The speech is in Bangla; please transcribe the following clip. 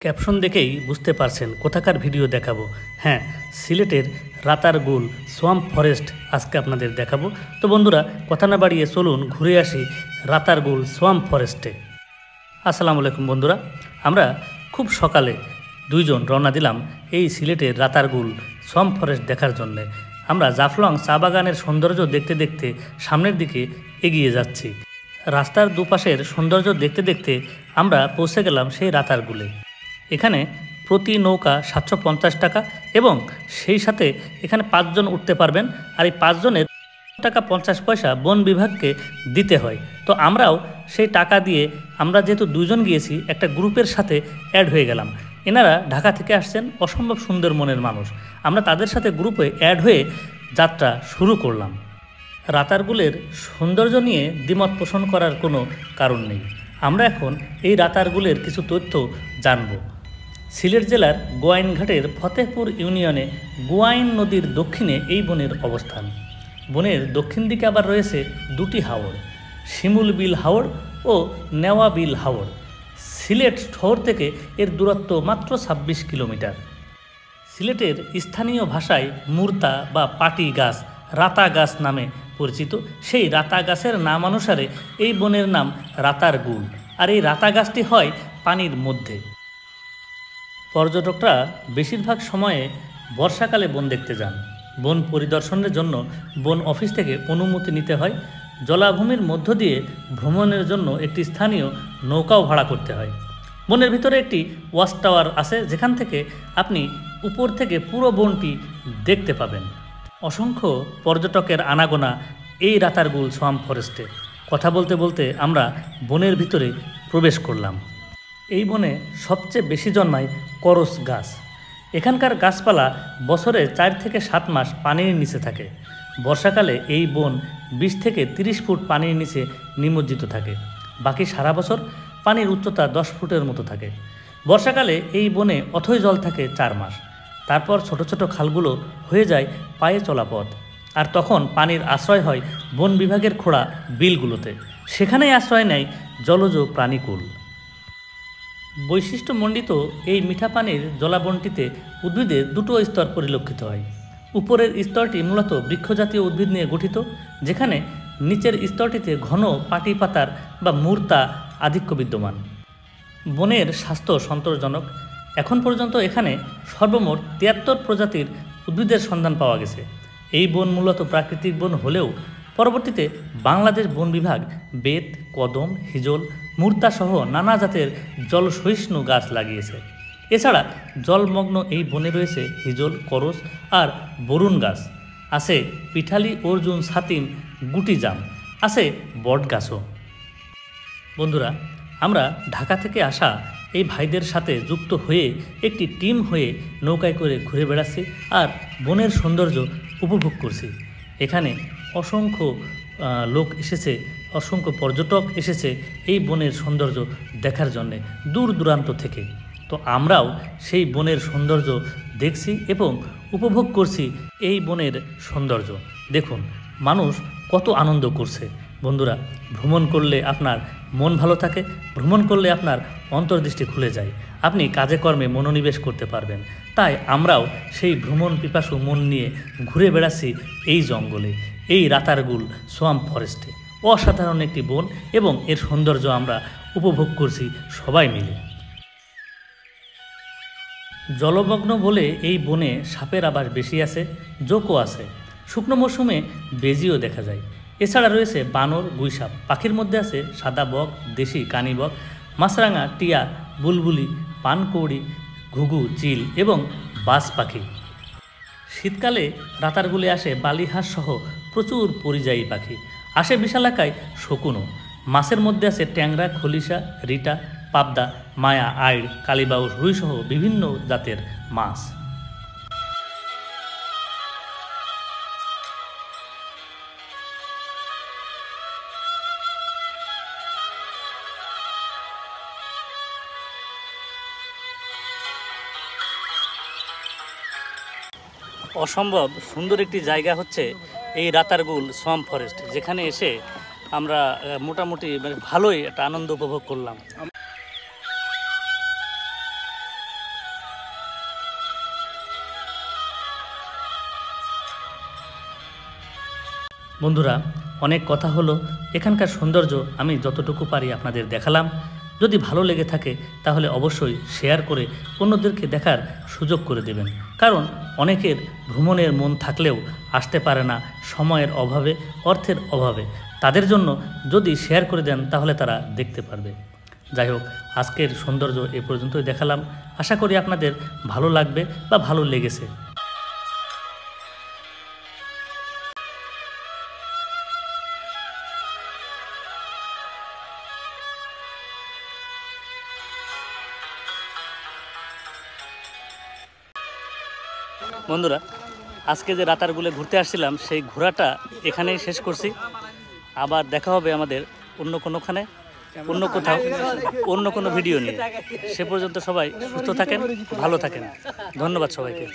ক্যাপশন দেখেই বুঝতে পারছেন কোথাকার ভিডিও দেখাবো। হ্যাঁ, সিলেটের রাতারগুল সোয়াম্প ফরেস্ট আজকে আপনাদের দেখাবো। তো বন্ধুরা, কথা না বাড়িয়ে চলুন ঘুরে আসি রাতারগুল সোয়াম্প ফরেস্টে। আসসালামু আলাইকুম বন্ধুরা, আমরা খুব সকালে দুইজন রওনা দিলাম এই সিলেটের রাতারগুল সোয়াম্প ফরেস্ট দেখার জন্যে। আমরা জাফলং চা বাগানের সৌন্দর্য দেখতে দেখতে সামনের দিকে এগিয়ে যাচ্ছি। রাস্তার দুপাশের সৌন্দর্য দেখতে দেখতে আমরা পৌঁছে গেলাম সেই রাতারগুলে। এখানে প্রতি নৌকা 750 টাকা এবং সেই সাথে এখানে 5 জন উঠতে পারবেন। আর এই 5 জনের টাকা 50 পয়সা বন বিভাগকে দিতে হয়। তো আমরাও সেই টাকা দিয়ে, আমরা যেহেতু 2 জন গিয়েছি, একটা গ্রুপের সাথে অ্যাড হয়ে গেলাম। এনারা ঢাকা থেকে আসছেন, অসম্ভব সুন্দর মনের মানুষ। আমরা তাদের সাথে গ্রুপে অ্যাড হয়ে যাত্রা শুরু করলাম। রাতারগুলের সৌন্দর্য নিয়ে দ্বিমত পোষণ করার কোনো কারণ নেই। আমরা এখন এই রাতারগুলের কিছু তথ্য জানব। সিলেট জেলার গোয়াইনঘাটের ফতেহপুর ইউনিয়নে গোয়াইন নদীর দক্ষিণে এই বনের অবস্থান। বনের দক্ষিণ দিকে আবার রয়েছে 2টি হাওর, শিমুল বিল হাওর ও নেওয়া বিল হাওর। সিলেট শহর থেকে এর দূরত্ব মাত্র 26 কিলোমিটার। সিলেটের স্থানীয় ভাষায় মুর্তা বা পাটি গাছ রাতা গাছ নামে পরিচিত। সেই রাতা গাছের নাম অনুসারে এই বনের নাম রাতারগুল। আর এই রাতা গাছটি হয় পানির মধ্যে। পর্যটকরা বেশিরভাগ সময়ে বর্ষাকালে বন দেখতে যান। বন পরিদর্শনের জন্য বন অফিস থেকে অনুমতি নিতে হয়। জলাভূমির মধ্য দিয়ে ভ্রমণের জন্য একটি স্থানীয় নৌকাও ভাড়া করতে হয়। বনের ভিতরে একটি ওয়াচ টাওয়ার আছে, যেখান থেকে আপনি উপর থেকে পুরো বনটি দেখতে পাবেন। অসংখ্য পর্যটকের আনাগোনা এই রাতারগুল সোয়াম্প ফরেস্টে। কথা বলতে বলতে আমরা বনের ভিতরে প্রবেশ করলাম। এই বনে সবচেয়ে বেশি জন্মায় করস গাছ। এখানকার গাছপালা বছরে 4 থেকে 7 মাস পানির নিচে থাকে। বর্ষাকালে এই বন 20 থেকে 30 ফুট পানির নিচে নিমজ্জিত থাকে। বাকি সারা বছর পানির উচ্চতা 10 ফুটের মতো থাকে। বর্ষাকালে এই বনে অথই জল থাকে 4 মাস। তারপর ছোট ছোট খালগুলো হয়ে যায় পায়ে চলা পথ। আর তখন পানির আশ্রয় হয় বন বিভাগের খোঁড়া বিলগুলোতে। সেখানেই আশ্রয় নেয় জলজ প্রাণীকুল। বৈশিষ্ট্যমণ্ডিত এই মিঠা পানির জলাবনটিতে উদ্ভিদের 2টো স্তর পরিলক্ষিত হয়। উপরের স্তরটি মূলত বৃক্ষজাতীয় উদ্ভিদ নিয়ে গঠিত, যেখানে নিচের স্তরটিতে ঘন পাটি পাতার বা মুর্তা আধিক্য বিদ্যমান। বনের স্বাস্থ্য সন্তোষজনক। এখন পর্যন্ত এখানে সর্বমোট 73 প্রজাতির উদ্ভিদের সন্ধান পাওয়া গেছে। এই বন মূলত প্রাকৃতিক বন হলেও পরবর্তীতে বাংলাদেশ বন বিভাগ বেত, কদম, হিজল, মুর্তাসহ নানা জাতের জলসহিষ্ণু গাছ লাগিয়েছে। এছাড়া জলমগ্ন এই বনে রয়েছে হিজল, করস আর বরুণ গাছ, আছে পিঠালি, অর্জুন, ছাতিম, গুটি জাম, আছে বট গাছও। বন্ধুরা, আমরা ঢাকা থেকে আসা এই ভাইদের সাথে যুক্ত হয়ে একটি টিম হয়ে নৌকায় করে ঘুরে বেড়াচ্ছি আর বনের সৌন্দর্য উপভোগ করছি। এখানে অসংখ্য লোক এসেছে, অসংখ্য পর্যটক এসেছে এই বনের সৌন্দর্য দেখার জন্যে দূর দূরান্ত থেকে। তো আমরাও সেই বনের সৌন্দর্য দেখছি এবং উপভোগ করছি এই বনের সৌন্দর্য। দেখুন মানুষ কত আনন্দ করছে। বন্ধুরা, ভ্রমণ করলে আপনার মন ভালো থাকে, ভ্রমণ করলে আপনার অন্তর্দৃষ্টি খুলে যায়, আপনি কাজে কর্মে মনোনিবেশ করতে পারবেন। তাই আমরাও সেই ভ্রমণ পিপাসু মন নিয়ে ঘুরে বেড়াচ্ছি এই জঙ্গলে, এই রাতারগুল সোয়াম্প ফরেস্টে। অসাধারণ একটি বন এবং এর সৌন্দর্য আমরা উপভোগ করছি সবাই মিলে। জলমগ্ন বলে এই বনে সাপের আবাস বেশি আছে, জোকও আছে। শুকনো মৌসুমে বেজিও দেখা যায়। এছাড়া রয়েছে বানর, গুইসাপ। পাখির মধ্যে আছে সাদা বক, দেশি কানিবক, মাছরাঙা, টিয়া, বুলবুলি, পানকৌড়ি, ঘুঘু, চিল এবং বাজ পাখি। শীতকালে রাতারগুলে আসে বালিহাঁস সহ প্রচুর পরিযায়ী পাখি। আসে বিশালাকায় শকুনও। মাছের মধ্যে আছে ট্যাংরা, খলিশা, রিটা, পাবদা, মায়া, আইড়, কালিবাউস, রুই সহ বিভিন্ন জাতের মাছ। অসম্ভব সুন্দর একটি জায়গা হচ্ছে এই রাতারগুল সোয়াম্প ফরেস্ট, যেখানে এসে আমরা মোটামুটি ভালোই একটা আনন্দ উপভোগ করলাম। বন্ধুরা, অনেক কথা হলো, এখানকার সৌন্দর্য আমি যতটুকু পারি আপনাদের দেখালাম। যদি ভালো লেগে থাকে তাহলে অবশ্যই শেয়ার করে অন্যদেরকে দেখার সুযোগ করে দেবেন। কারণ অনেকের ভ্রমণের মন থাকলেও আসতে পারে না সময়ের অভাবে, অর্থের অভাবে। তাদের জন্য যদি শেয়ার করে দেন তাহলে তারা দেখতে পারবে। যাই হোক, আজকের সৌন্দর্য এ পর্যন্তই দেখালাম। আশা করি আপনাদের ভালো লাগবে বা ভালো লেগেছে। বন্ধুরা, আজকে যে রাতারগুলে ঘুরতে আসছিলাম সেই ঘোরাটা এখানেই শেষ করছি। আবার দেখা হবে আমাদের অন্য কোনোখানে, অন্য কোথাও, অন্য কোনো ভিডিও নিয়ে। সে পর্যন্ত সবাই সুস্থ থাকেন, ভালো থাকেন। ধন্যবাদ সবাইকে।